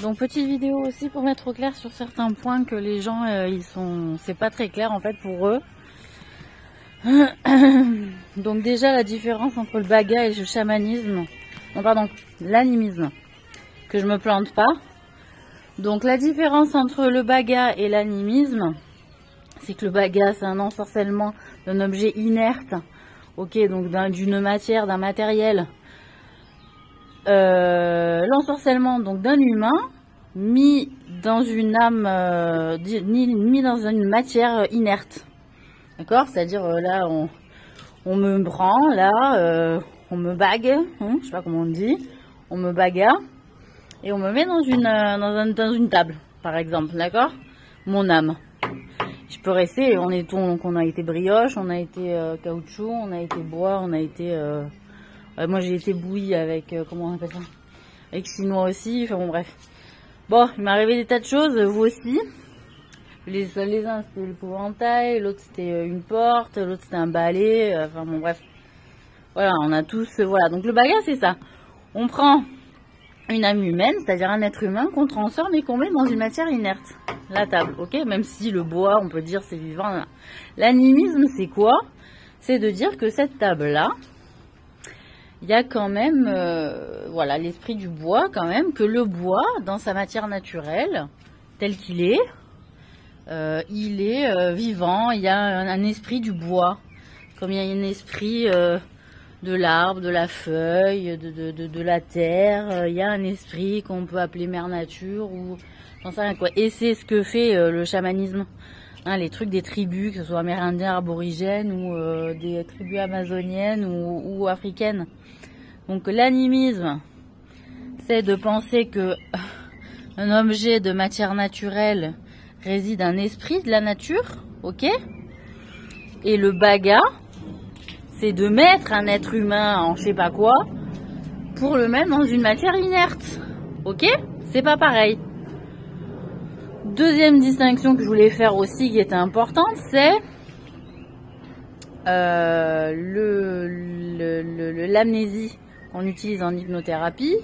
Donc petite vidéo aussi pour mettre au clair sur certains points que les gens c'est pas très clair en fait pour eux. Donc déjà la différence entre le baga et le chamanisme, non pardon, l'animisme, que je me plante pas. Donc la différence entre le baga et l'animisme, c'est que le baga c'est un ensorcellement d'un objet inerte, ok, donc d'une matière, d'un matériel. L'ensorcellement donc d'un humain mis dans une âme, mis dans une matière inerte, d'accord, c'est-à-dire là on me prend, là on me bague, je sais pas comment on dit, on me baga et on me met dans une table par exemple, d'accord, mon âme. Je peux rester, on a été brioche, on a été caoutchouc, on a été bois, on a été moi j'ai été bouillie avec, comment on appelle ça, avec chinois aussi, enfin bon bref. Bon, il m'est arrivé des tas de choses, vous aussi. Les uns c'était l'épouvantail, l'autre c'était une porte, l'autre c'était un balai, enfin bon bref. Voilà, on a tous, voilà. Donc le baga c'est ça. On prend une âme humaine, c'est-à-dire un être humain qu'on transforme et qu'on met dans une matière inerte. La table, ok, même si le bois, on peut dire c'est vivant. L'animisme c'est quoi? C'est de dire que cette table-là, il y a quand même, voilà, l'esprit du bois quand même, que le bois, dans sa matière naturelle, tel qu'il est, il est vivant, il y a un esprit du bois, comme il y a un esprit de l'arbre, de la feuille, de la terre, il y a un esprit qu'on peut appeler mère nature, ou j'en sais rien quoi. Et c'est ce que fait le chamanisme. Hein, les trucs des tribus, que ce soit amérindiens, aborigènes, ou des tribus amazoniennes ou africaines. Donc l'animisme, c'est de penser que un objet de matière naturelle réside un esprit de la nature, ok? Et le baga, c'est de mettre un être humain en je sais pas quoi pour le mettre dans une matière inerte, ok? C'est pas pareil. Deuxième distinction que je voulais faire aussi, qui était importante, c'est l'amnésie qu'on utilise en hypnothérapie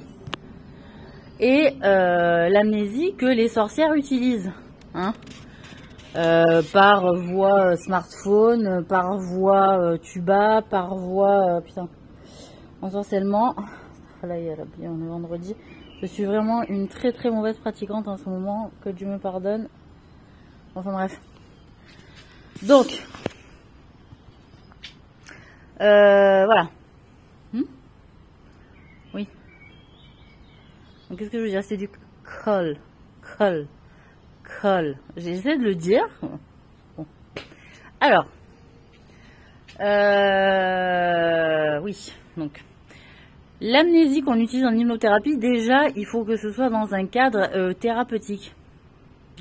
et l'amnésie que les sorcières utilisent, hein, par voie smartphone, par voie tuba, par voie putain, ensorcellement. Là, on est vendredi. Je suis vraiment une très très mauvaise pratiquante en ce moment, que Dieu me pardonne. Enfin bref. Donc, voilà. Oui. Donc qu'est-ce que je veux dire? C'est du col. J'essaie de le dire. Bon. Alors. Oui. Donc. L'amnésie qu'on utilise en hypnothérapie, déjà, il faut que ce soit dans un cadre thérapeutique.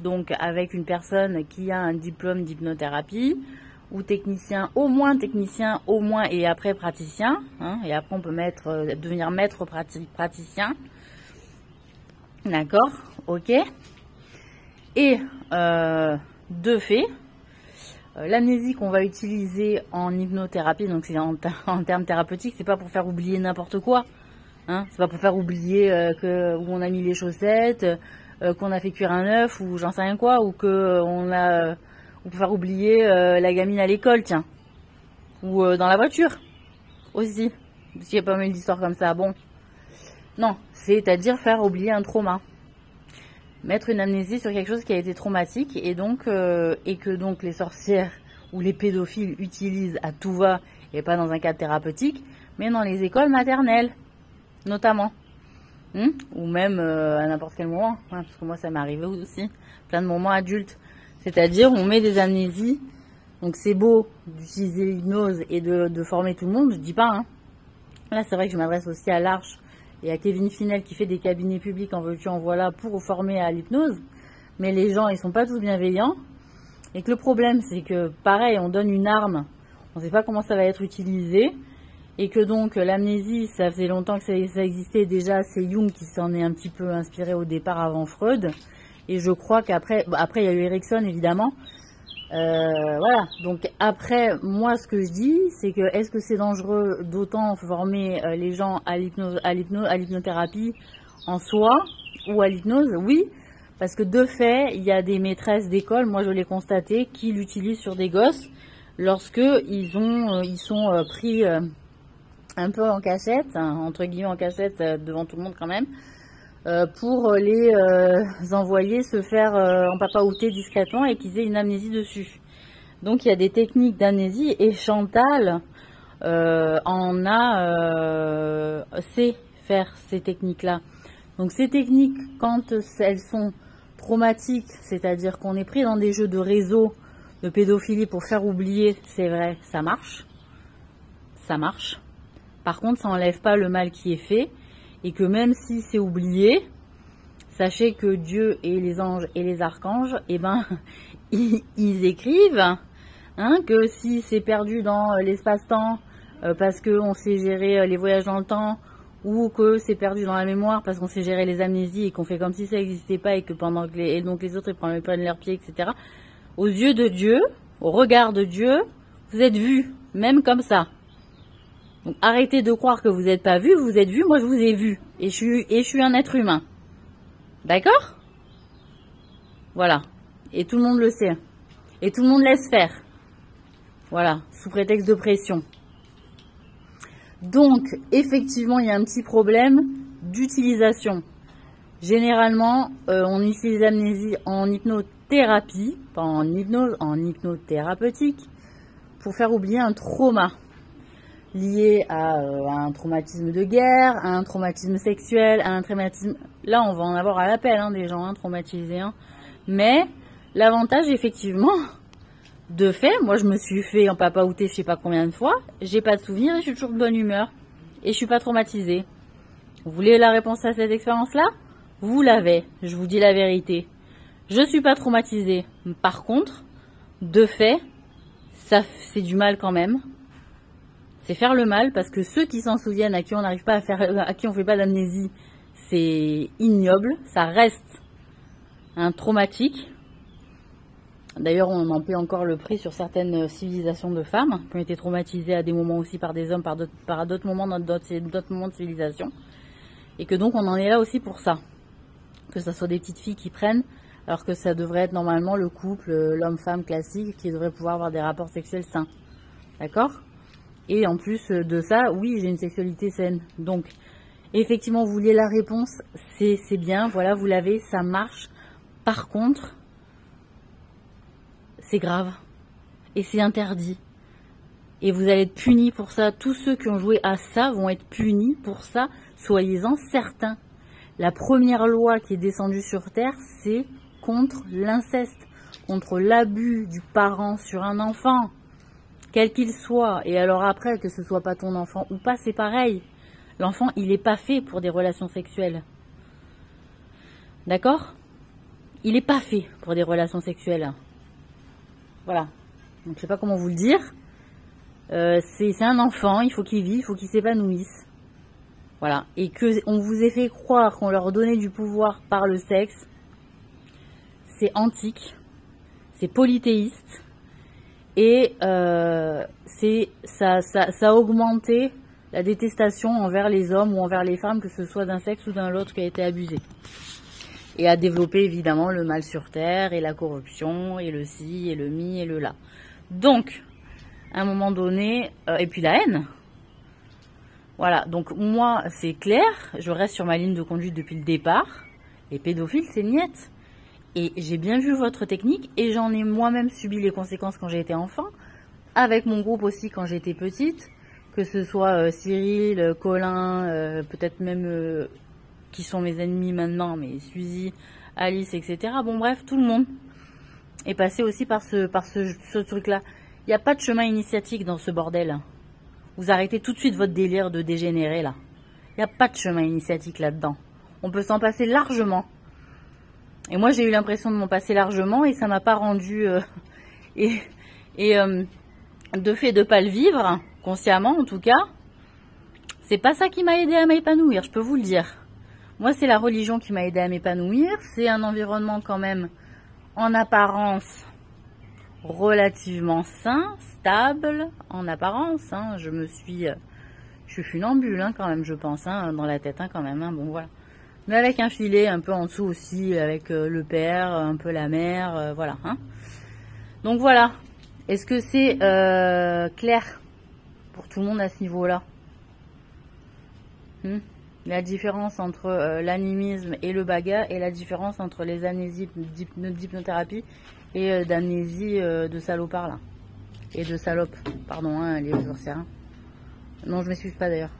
Donc, avec une personne qui a un diplôme d'hypnothérapie, ou technicien, au moins, et après praticien. Hein, et après, on peut devenir maître praticien. D'accord, ok. Et, de fait, l'amnésie qu'on va utiliser en hypnothérapie, donc c'est en termes thérapeutiques, c'est pas pour faire oublier n'importe quoi, hein, c'est pas pour faire oublier où on a mis les chaussettes, qu'on a fait cuire un œuf ou j'en sais rien quoi, ou pour faire oublier la gamine à l'école, tiens, ou dans la voiture aussi, parce qu'il y a pas mal d'histoires comme ça. Bon, non, c'est-à-dire faire oublier un trauma. Mettre une amnésie sur quelque chose qui a été traumatique et que donc les sorcières ou les pédophiles utilisent à tout va et pas dans un cadre thérapeutique, mais dans les écoles maternelles notamment, ou même à n'importe quel moment, hein, parce que moi ça m'est arrivé aussi, plein de moments adultes, c'est-à-dire on met des amnésies. Donc c'est beau d'utiliser l'hypnose et de former tout le monde, je dis pas, hein. Là c'est vrai que je m'adresse aussi à l'Arche et à Kevin Finel qui fait des cabinets publics en veux-tu en voilà pour former à l'hypnose, mais les gens ils sont pas tous bienveillants, et que le problème c'est que pareil, on donne une arme, on sait pas comment ça va être utilisé, et que donc l'amnésie, ça faisait longtemps que ça existait déjà, c'est Jung qui s'en est un petit peu inspiré au départ avant Freud, et je crois qu'après, après il y a eu Erickson évidemment, voilà, donc après, moi ce que je dis, c'est que est-ce que c'est dangereux d'autant former les gens à l'hypnothérapie en soi? ou à l'hypnose, oui, parce que de fait, il y a des maîtresses d'école, moi je l'ai constaté, qui l'utilisent sur des gosses lorsque ils sont pris un peu en cachette, hein, entre guillemets en cachette devant tout le monde quand même, pour les envoyer se faire en papaouter discrètement et qu'ils aient une amnésie dessus. Donc il y a des techniques d'amnésie et Chantal sait faire ces techniques-là. Donc ces techniques, quand elles sont traumatiques, c'est-à-dire qu'on est pris dans des jeux de réseau de pédophilie pour faire oublier, c'est vrai, ça marche. Ça marche. Par contre, ça n'enlève pas le mal qui est fait. Et que même si c'est oublié, sachez que Dieu et les anges et les archanges, eh ben, ils écrivent hein, que si c'est perdu dans l'espace-temps parce qu'on sait gérer les voyages dans le temps, ou que c'est perdu dans la mémoire parce qu'on sait gérer les amnésies et qu'on fait comme si ça n'existait pas et que pendant que les autres ils prennent leurs pieds, etc. Aux yeux de Dieu, au regard de Dieu, vous êtes vus, même comme ça. Donc arrêtez de croire que vous n'êtes pas vus, vous êtes vus, moi je vous ai vus. Et je suis un être humain. D'accord? Voilà. Et tout le monde le sait. Et tout le monde laisse faire. Voilà, sous prétexte de pression. Donc, effectivement, il y a un petit problème d'utilisation. Généralement, on utilise l'amnésie en hypnothérapie, pas en hypnose, en hypnothérapeutique, pour faire oublier un trauma lié à un traumatisme de guerre, à un traumatisme sexuel, à un traumatisme... Là, on va en avoir à l'appel, hein, des gens traumatisés. Hein. Mais l'avantage, effectivement... De fait, moi je me suis fait en papaouter je sais pas combien de fois, j'ai pas de souvenir et je suis toujours de bonne humeur. Et je suis pas traumatisée. Vous voulez la réponse à cette expérience-là? Vous l'avez, je vous dis la vérité. Je suis pas traumatisée. Par contre, de fait, ça c'est du mal quand même. C'est faire le mal parce que ceux qui s'en souviennent, à qui on n'arrive pas à faire, à qui on fait pas d'amnésie, c'est ignoble, ça reste un traumatique. D'ailleurs, on en paie encore le prix sur certaines civilisations de femmes qui ont été traumatisées à des moments aussi par des hommes, par d'autres moments dans d'autres moments de civilisation. Et que donc on en est là aussi pour ça. Que ce soit des petites filles qui prennent, alors que ça devrait être normalement le couple, l'homme-femme classique, qui devrait pouvoir avoir des rapports sexuels sains. D'accord? Et en plus de ça, oui, j'ai une sexualité saine. Donc, effectivement, vous vouliez la réponse, c'est bien, voilà, vous l'avez, ça marche. Par contre... c'est grave. Et c'est interdit. Et vous allez être punis pour ça. Tous ceux qui ont joué à ça vont être punis pour ça. Soyez-en certains. La première loi qui est descendue sur Terre, c'est contre l'inceste. Contre l'abus du parent sur un enfant. Quel qu'il soit. Et alors après, que ce soit pas ton enfant ou pas, c'est pareil. L'enfant, il n'est pas fait pour des relations sexuelles. D'accord? Il n'est pas fait pour des relations sexuelles. Voilà, donc je sais pas comment vous le dire. C'est un enfant, il faut qu'il vive, il faut qu'il s'épanouisse. Voilà, et que on vous ait fait croire qu'on leur donnait du pouvoir par le sexe, c'est antique, c'est polythéiste, et ça a augmenté la détestation envers les hommes ou envers les femmes, que ce soit d'un sexe ou d'un autre qui a été abusé. Et à développer évidemment le mal sur terre, et la corruption, et le ci, et le mi, et le là. Donc, à un moment donné, et puis la haine. Voilà, donc moi, c'est clair, je reste sur ma ligne de conduite depuis le départ. Les pédophiles, c'est niette. Et j'ai bien vu votre technique, et j'en ai moi-même subi les conséquences quand j'ai été enfant, avec mon groupe aussi quand j'étais petite, que ce soit Cyril, Colin, peut-être même... qui sont mes ennemis maintenant, mais Suzy, Alice, etc. Bon bref, tout le monde est passé aussi par ce truc-là. Il n'y a pas de chemin initiatique dans ce bordel. Vous arrêtez tout de suite votre délire de dégénérer là. Il n'y a pas de chemin initiatique là-dedans. On peut s'en passer largement. Et moi j'ai eu l'impression de m'en passer largement et ça m'a pas rendu... de fait de pas le vivre, consciemment en tout cas, c'est pas ça qui m'a aidé à m'épanouir, je peux vous le dire. Moi, c'est la religion qui m'a aidé à m'épanouir. C'est un environnement quand même, en apparence, relativement sain, stable, en apparence. Hein. Je suis funambule hein, quand même, je pense, hein, dans la tête hein, quand même. Hein. Bon, voilà. mais avec un filet un peu en dessous aussi, avec le père, un peu la mère, voilà. Hein. Donc voilà, est-ce que c'est clair pour tout le monde à ce niveau-là? La différence entre l'animisme et le baga, et la différence entre les amnésies d'hypnothérapie et d'amnésie de salopard là. Et de salope, pardon, hein, les sorcières. Non, je m'excuse pas d'ailleurs.